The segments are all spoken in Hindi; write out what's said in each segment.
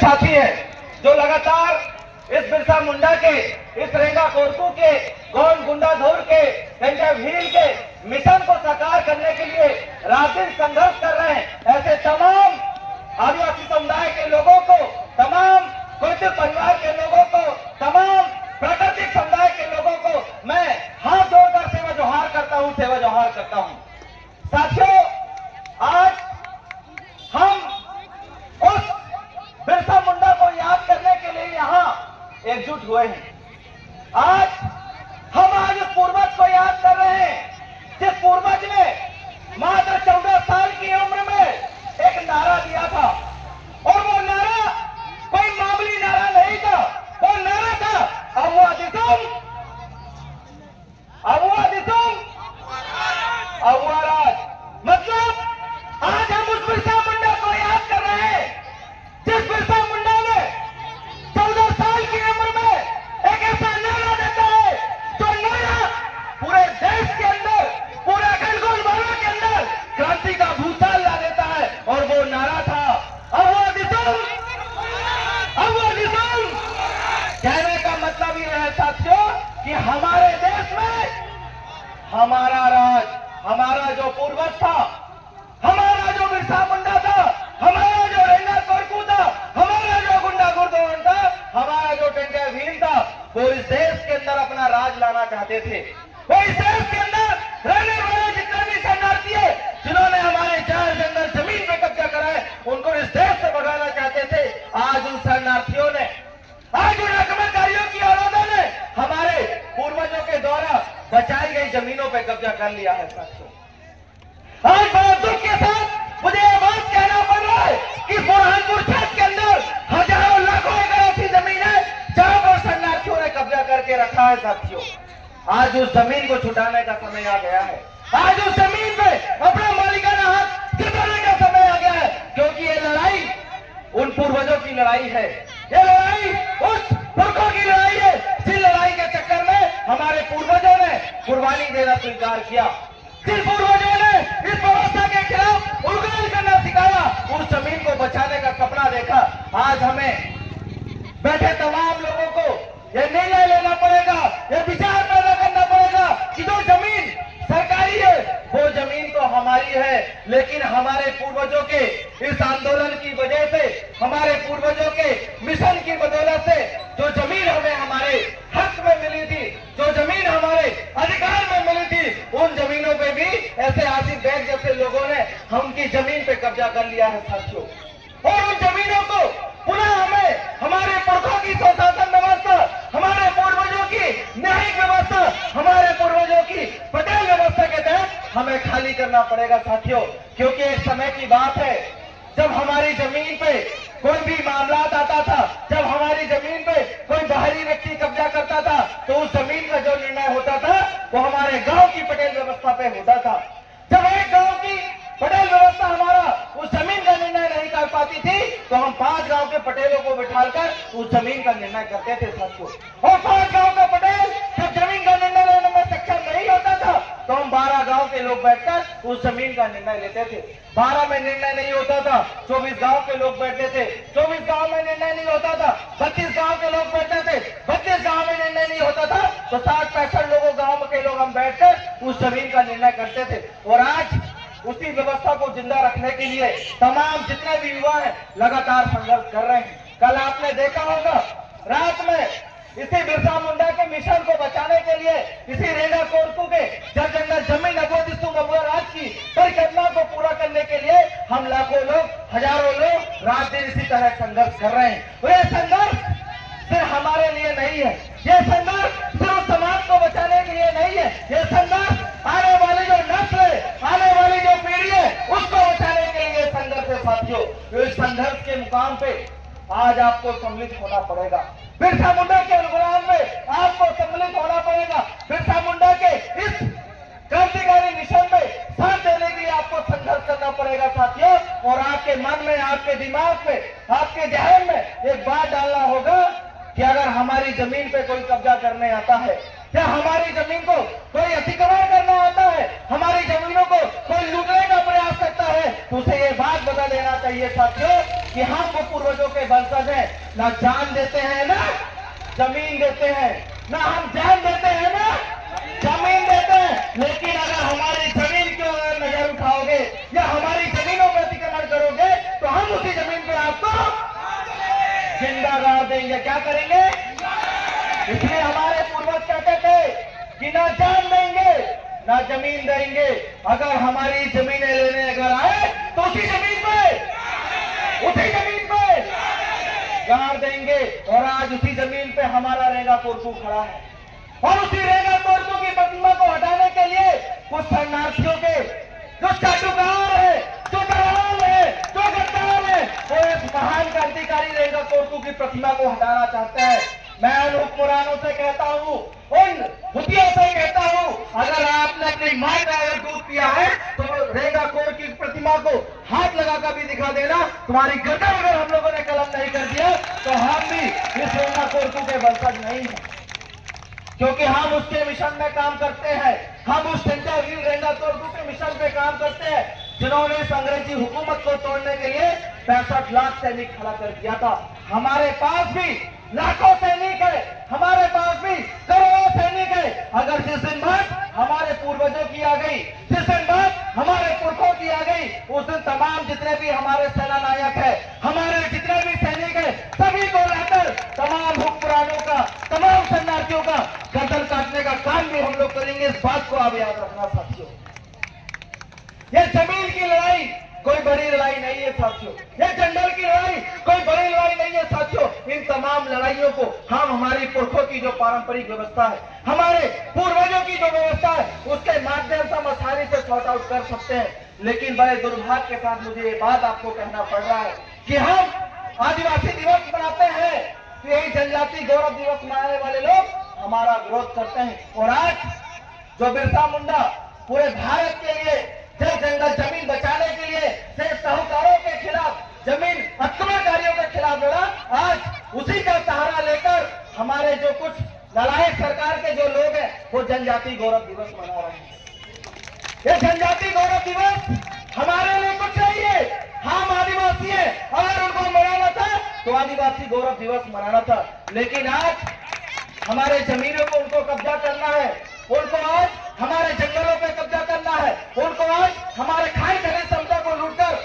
साथी हैं जो लगातार इस बिरसा मुंडा के, इस रेंगा कोरकू के, गौंड गुंडाधुर के, गंजा भील के मिशन को साकार करने के लिए रात दिन संघर्ष कर रहे हैं। ऐसे तमाम आदिवासी समुदाय के लोगों को, तमाम कोयते परिवार के लोगों को, तमाम प्राकृतिक समुदाय के लोगों को मैं हाथ जोड़कर सेवा जोहार करता हूं, सेवा जोहार करता हूं। साथियों, आज हम उस बिरसा मुंडा को याद करने के लिए यहाँ एकजुट हुए हैं। आज उस पूर्वज को याद कर रहे हैं जिस पूर्वज ने मात्र 14 साल की उम्र में एक नारा दिया था, और वो नारा कोई मामूली नारा नहीं था। वो नारा था अबुआ दिसुम, अबुआ दिसुम, अबुआ राज। मतलब आज हम उस बिरसा मुंडा को याद कर रहे हैं जिस बिरसा मुंडा ने 14 साल की उम्र में एक ऐसा नारा देता है जो नारा पूरे देश के अंदर, पूरे अखंड गोलबाला के अंदर क्रांति का भूचाल ला देता है। और वो नारा था अबुआ दिसुम, अबुआ दिसुम। कहने का मतलब ये है साथियों कि हमारे देश में हमारा राज, हमारा जो पूर्वज था, हमारा जो बिरसा मुंडा था, हमारा जो रेंगा कोरकू था, हमारा जो गुंडा गुरदौन था, हमारा जो टेंटा भील था, वो इस देश के अंदर अपना राज लाना चाहते थे। वो इस देश के अंदर रहने वाले जितने भी शरणार्थी है, जिन्होंने हमारे शहर के अंदर जमीन पे कब्जा करा है, उनको इस देश से भगाना चाहते थे। आज उन शरणार्थियों ने, आज उन आक्रमणकारियों की औलादों ने हमारे पूर्वजों के द्वारा बचाई गई जमीनों पे कब्जा कर लिया है। साथियों, आज बड़े दुख के साथ मुझे ये बात कहना पड़ रहा है कि बुरहानपुर क्षेत्र के अंदर हजारों लाखों एकड़ ऐसी जमीन है जहां पर शरणार्थियों ने कब्जा करके रखा है। साथियों, आज उस जमीन को छुटाने का समय आ गया है। आज उस जमीन पे अपना मालिकाना हक जताने का समय आ गया है, क्योंकि ये लड़ाई उन पूर्वजों की लड़ाई है। ये लड़ाई उस पुरखों की लड़ाई है जिस लड़ाई के चक्कर में हमारे पूर्वजों ने कुर्बानी देना स्वीकार किया, जिन पूर्वजों ने इस व्यवस्था के खिलाफ उद्गार करना सिखाया, उस जमीन को बचाने का सपना देखा। आज हमें बैठे तमाम लोगों को यह निर्णय लेना पड़ेगा, यह विचार पैदा करना पड़ेगा कि जो जमीन सरकारी है वो जमीन तो हमारी है, लेकिन हमारे पूर्वजों के इस आंदोलन की वजह से, हमारे पूर्वजों के मिशन की बदौलत से जो जमीन हमें हमारे हक में मिली थी, जो जमीन हमारे अधिकार में मिली थी, उन जमीनों पे भी ऐसे आसिफ बैग जैसे लोगों ने उनकी जमीन पे कब्जा कर लिया है। साथियों, और उन जमीनों को पुनः हमें हमारे पुरखों की स्वशासन व्यवस्था, हमारे पूर्वजों की न्यायिक व्यवस्था, हमारे पूर्वजों की पटेल व्यवस्था के तहत हमें खाली करना पड़ेगा। साथियों, क्योंकि एक समय की बात है जब हमारी जमीन पे कोई भी मामला आता था, जब हमारी जमीन पे कोई बाहरी व्यक्ति कब्जा करता था, तो उस जमीन का जो निर्णय होता था वो हमारे गांव की पटेल व्यवस्था पे होता था। जब एक गांव की पटेल व्यवस्था हमारा उस जमीन का निर्णय नहीं कर पाती थी, तो हम 5 गांव के पटेलों को बिठाकर उस जमीन का निर्णय करते थे। साथियों, और 5 गांव का पटेल जब जमीन का निर्णय लेने में सक्षम नहीं होता था, तो हम 12 गांव के लोग बैठकर उस जमीन का निर्णय लेते थे। 12 में निर्णय नहीं होता था, 24 गांव के लोग बैठते थे। 24 गांव में निर्णय नहीं होता था, 32 गांव के लोग बैठते थे। 32 गांव में निर्णय नहीं होता था, तो 60-65 लोगों गांव के लोग हम बैठकर उस जमीन का निर्णय करते थे। और आज उसी व्यवस्था को जिंदा रखने के लिए तमाम जितने भी युवा हैं लगातार संघर्ष कर रहे हैं। कल आपने देखा होगा रात में इसी बिरसा मुंडा के मिशन को बचाने के लिए, इसी रेंगा कोरकू के जब जंगल जमीन अबुआ दिसुम अबुआ राज की परिकल्पना को पूरा करने के लिए हम लाखों लोग, हजारों लोग रात दिन इसी तरह संघर्ष कर रहे हैं। तो ये संघर्ष सिर्फ हमारे लिए नहीं है, ये संघर्ष सिर्फ समाज को बचाने के लिए नहीं है, ये संघर्ष आने वाली जो नस्ल है, आने वाली जो पीढ़ी है, उसको बचाने के लिए संघर्ष है। साथियों, तो इस संघर्ष के मुकाम पे आज आपको सम्मिलित होना पड़ेगा। बिरसा मुंडा के अनुग्रह में आपको सम्मिलित होना पड़ेगा। बिरसा मुंडा के इस क्रांतिकारी मिशन में साथ देने के लिए आपको संघर्ष करना पड़ेगा। साथियों, और आपके मन में, आपके दिमाग में, आपके जहन में एक बात डालना होगा कि अगर हमारी जमीन पे कोई कब्जा करने आता है, या हमारी जमीन को कोई अतिक्रमण करना आता है, हमारी जमीनों को कोई लूटने का प्रयास करता है, तो उसे ये बात बता देना चाहिए साथियों कि हम वो पूर्वजों के वंशज हैं, ना जान देते हैं ना जमीन देते हैं, ना हम जान देते हैं ना जमीन देते हैं। लेकिन अगर हमारी जमीन की ओर नजर उठाओगे या हमारी जमीनों पर अतिक्रमण करोगे तो हम उसी जमीन पे आपको जिंदा गाड़ देंगे। क्या करेंगे? इसलिए हमारे पूर्वज कहते थे कि ना जान देंगे ना जमीन देंगे। अगर हमारी जमीनें लेने अगर आए तो उसी जमीन पे गाड़ देंगे। और आज उसी जमीन पे हमारा रेगा कोरकू खड़ा है और उसी रेगा कोरकू की प्रतिमा को हटाने के लिए कुछ शरणार्थियों के जो चाटुकार है, जो दलाल है, जो गद्दार है, वो इस महान क्रांतिकारी रेगा कोरकू की प्रतिमा को हटाना चाहते हैं। मैं उन हुक्मरानों से कहता हूं, उन हुतियों से कहता हूं, अगर आपने अपनी मां का अगर दूध पिया है तो रेगा कोर की प्रतिमा को हाथ लगाकर भी दिखा देना। तुम्हारी गर्दन अगर हम लोगों ने कलम नहीं कर दिया तो हम भी इस रेगा कोरकू के वंशज नहीं है, क्योंकि हम उसके मिशन में काम करते हैं। हम उस सेंटर रेगा कोरकू के मिशन पे काम करते हैं जिन्होंने इस अंग्रेजी हुकूमत को तोड़ने के लिए 65 लाख सैनिक खड़ा कर दिया था। हमारे पास भी लाखों सैनिक है, हमारे पास भी करोड़ों सैनिक है। अगर जिस दिन बात हमारे पूर्वजों की आ गई, जिस दिन बात हमारे पुरखों की आ गई, उस दिन तमाम जितने भी हमारे सेना नायक है, हमारे जितने भी सैनिक है, सभी को लाकर तमाम हुक्मरानों का, तमाम शरणार्थियों का गर्दन काटने का काम भी हम लोग करेंगे। इस बात को आप याद रखना साथियों। ये जमीन की लड़ाई कोई बड़ी लड़ाई नहीं है साथियों, ये जंगल की लड़ाई कोई बड़ी लड़ाई नहीं है साथियों। इन तमाम लड़ाइयों को हम हमारी पुरखों की जो पारंपरिक व्यवस्था है, हमारे पूर्वजों की जो व्यवस्था है, उसके माध्यम से हम आसानी से सॉर्ट आउट कर सकते हैं। लेकिन बड़े दुर्भाग्य के साथ मुझे ये बात आपको कहना पड़ रहा है कि हम आदिवासी दिवस मनाते हैं तो यही जनजाति गौरव दिवस मनाने वाले लोग हमारा विरोध करते हैं। और आज जो बिरसा मुंडा पूरे भारत के लिए जंगल जमीन बचाने के लिए सिर्फ साहूकारों के खिलाफ, जमीन अतिक्रमणकारियों के खिलाफ लड़ा, आज उसी का सहारा लेकर हमारे जो कुछ नालायक सरकार के जो लोग हैं वो जनजाति गौरव दिवस मना रहे हैं। ये जनजाति गौरव दिवस हमारे लिए कुछ नहीं है। हम आदिवासी हैं, अगर उनको मनाना था तो आदिवासी गौरव दिवस मनाना था। लेकिन आज हमारे जमीनों को उनको कब्जा करना है, उनको आज हमारे जंगलों पे कब्जा करना है, उनको आज हमारे खाई खनिज संपदा को लूटकर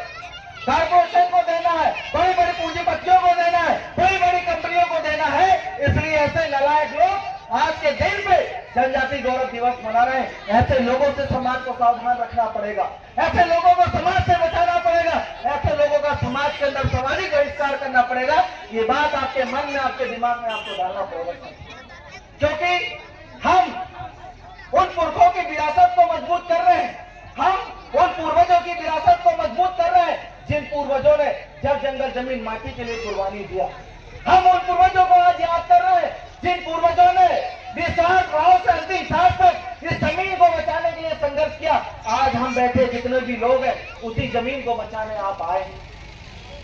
कारपोरेशन को देना है, बड़ी बड़ी पूंजीपतियों को देना है, बड़ी बड़ी कंपनियों को देना है। इसलिए ऐसे नालायक लोग आज के दिन पे जनजाति गौरव दिवस मना रहे हैं। ऐसे लोगों से समाज को सावधान रखना पड़ेगा, ऐसे लोगों को समाज से बचाना पड़ेगा, ऐसे लोगों का समाज के अंदर सामाजिक बहिष्कार करना पड़ेगा। ये बात आपके मन में, आपके दिमाग में आपको डालना पड़ेगा, क्योंकि हम उन पुरखों की विरासत को मजबूत कर रहे हैं, हम उन पूर्वजों की विरासत को मजबूत कर रहे हैं जिन पूर्वजों ने जब जंगल जमीन माटी के लिए कुर्बानी दिया। हम उन पूर्वजों को आज याद कर रहे हैं जिन पूर्वजों ने निस्वार्थ भाव से अंतिम सांस तक इस जमीन को बचाने के लिए संघर्ष किया। आज हम बैठे जितने भी लोग हैं उसी जमीन को बचाने आप आए हैं।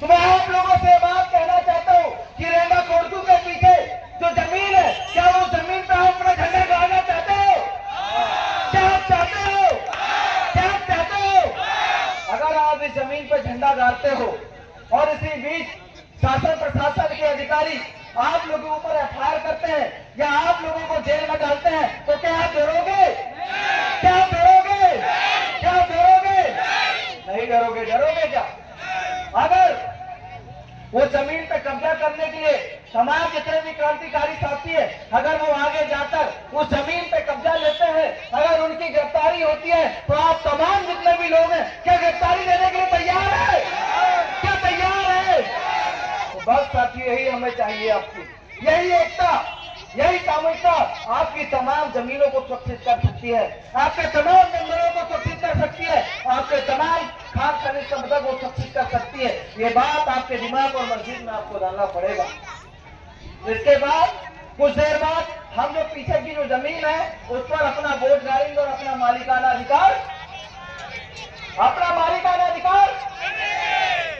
तो मैं आप लोगों से बात कहना चाहता हूँ कि रेगा कोरकू के पीछे जो जमीन है, क्या वो जमीन पे आप अपना झंडा गाड़ना चाहते हो? क्या आप चाहते हो? क्या आप चाहते हो? अगर आप इस जमीन पे झंडा गाड़ते हो और इसी बीच शासन प्रशासन के अधिकारी आप लोगों के ऊपर एफआईआर करते हैं या आप लोगों को जेल में डालते हैं, तो क्या आप डरोगे? क्या आप डरोगे? क्या आप डरोगे? नहीं डरोगे। डरोगे क्या? अगर वो जमीन पे कब्जा करने के लिए तमाम जितने भी क्रांतिकारी साथी है, अगर वो आगे जाकर उस जमीन पे कब्जा लेते हैं, अगर उनकी गिरफ्तारी होती है, तो आप तमाम जितने भी लोग हैं क्या गिरफ्तारी देने के लिए तैयार है? क्या तैयार है? तो बस साथी यही हमें चाहिए, आपकी यही एकता, यही सामूहिकता आपकी तमाम जमीनों को सुरक्षित कर सकती है, आपके तमाम जंगलों को सुरक्षित कर सकती है, आपके तमाम खाद खनिज संपदा को सुरक्षित कर सकती है। ये बात आपके दिमाग और मस्जिद में आपको डालना पड़ेगा। इसके बाद कुछ देर बाद हम जो पीछे की जो जमीन है उस पर अपना वोट डालेंगे और अपना मालिकाना अधिकार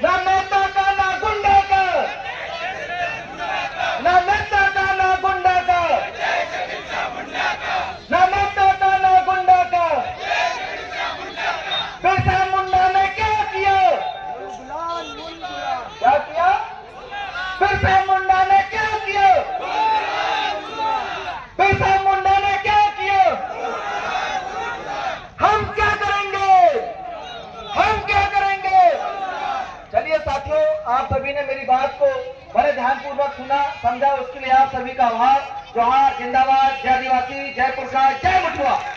ना नेता का ना गुंडा का, ना नेता का ना गुंडा का, ना नेता का ना गुंडा का। बिरसा मुंडा ने क्या किया? क्या किया? बिरसा मुंडा आदरणीय साथियों, आप सभी ने मेरी बात को बड़े ध्यानपूर्वक सुना, समझा, उसके लिए आप सभी का आभार। जोहार, जिंदाबाद, जय आदिवासी, जय प्रकाश, जय मुठुआ।